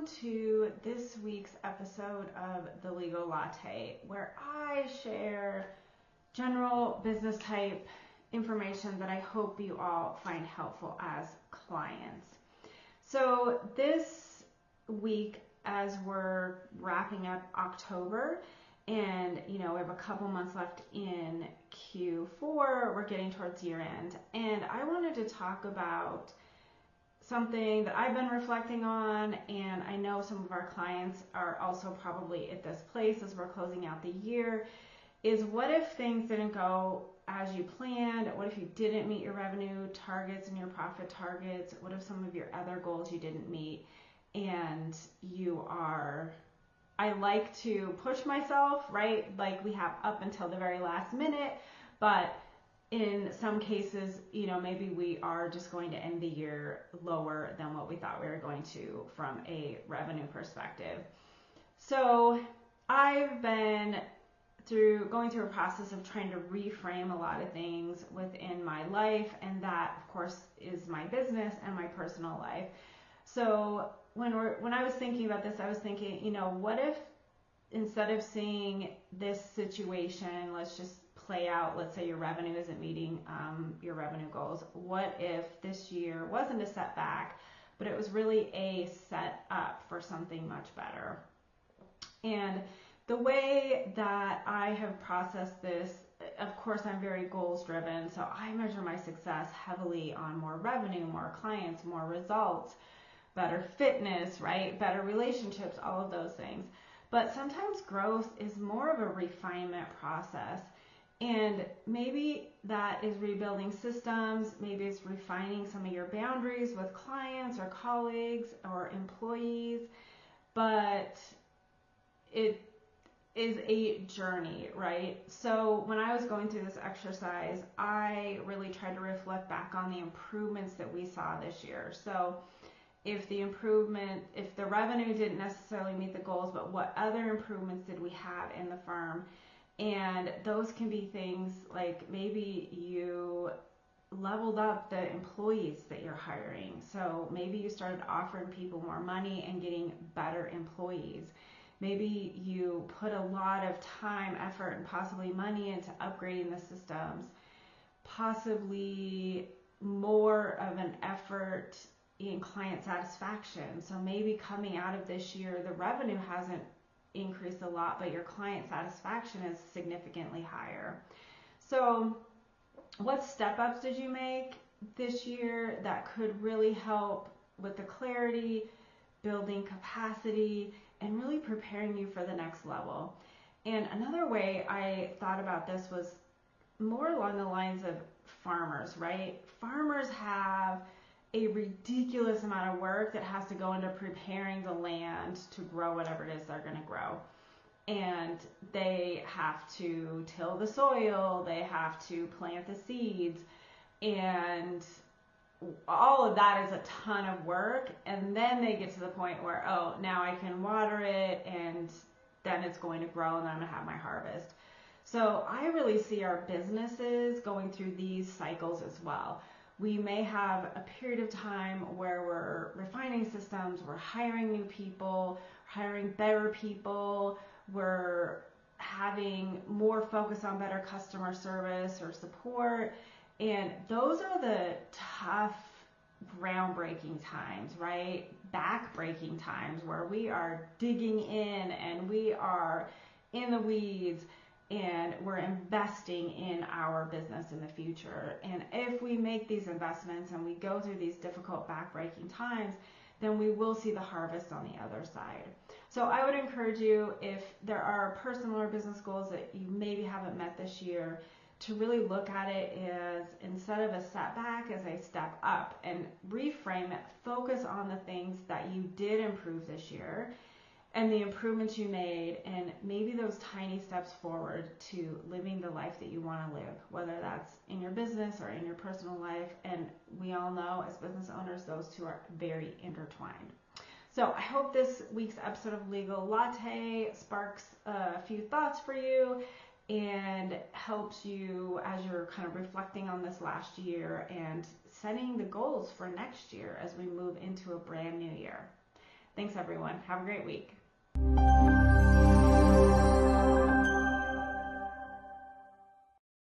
to this week's episode of the Legal Latte, where I share general business type information that I hope you all find helpful as clients. So this week, as we're wrapping up October, and we have a couple months left in Q4, we're getting towards year end, and I wanted to talk about something that I've been reflecting on, and I know some of our clients are also probably at this place as we're closing out the year, is what if things didn't go as you planned? What if you didn't meet your revenue targets and your profit targets? What if some of your other goals you didn't meet? And I like to push myself, right? Like we have up until the very last minute, but in some cases, maybe we are just going to end the year lower than what we thought we were going to from a revenue perspective. So I've been going through a process of trying to reframe a lot of things within my life, and that of course is my business and my personal life. So when I was thinking about this, I was thinking, what if instead of seeing this situation, let's just play out, let's say your revenue isn't meeting your revenue goals. What if this year wasn't a setback, but it was really a set up for something much better? And the way that I have processed this, of course, I'm very goals driven, so I measure my success heavily on more revenue, more clients, more results, better fitness, right? Better relationships, all of those things. But sometimes growth is more of a refinement process. And maybe that is rebuilding systems, maybe it's refining some of your boundaries with clients or colleagues or employees, but it is a journey, right? So when I was going through this exercise, I really tried to reflect back on the improvements that we saw this year. So if the revenue didn't necessarily meet the goals, but what other improvements did we have in the firm? And those can be things like maybe you leveled up the employees that you're hiring. So maybe you started offering people more money and getting better employees. Maybe you put a lot of time, effort, and possibly money into upgrading the systems. Possibly more of an effort in client satisfaction. So maybe coming out of this year, the revenue hasn't increased a lot, but your client satisfaction is significantly higher. So what step ups did you make this year that could really help with the clarity, building capacity, and really preparing you for the next level? And another way I thought about this was more along the lines of farmers, right? Farmers have a ridiculous amount of work that has to go into preparing the land to grow whatever it is they're going to grow. And they have to till the soil, they have to plant the seeds, and all of that is a ton of work. And then they get to the point where, now I can water it, and then it's going to grow, and then I'm going to have my harvest. So I really see our businesses going through these cycles as well. We may have a period of time where we're refining systems, we're hiring new people, hiring better people, we're having more focus on better customer service or support. And those are the tough, groundbreaking times, right? Backbreaking times where we are digging in and we are in the weeds, and we're investing in our business in the future. And if we make these investments and we go through these difficult backbreaking times, then we will see the harvest on the other side. So I would encourage you, if there are personal or business goals that you maybe haven't met this year, to really look at it as, instead of a setback, as a step up, and reframe it. Focus on the things that you did improve this year and the improvements you made, and maybe those tiny steps forward to living the life that you want to live, whether that's in your business or in your personal life. And we all know as business owners, those two are very intertwined. So I hope this week's episode of Legal Latte sparks a few thoughts for you and helps you as you're kind of reflecting on this last year and setting the goals for next year as we move into a brand new year. Thanks, everyone. Have a great week.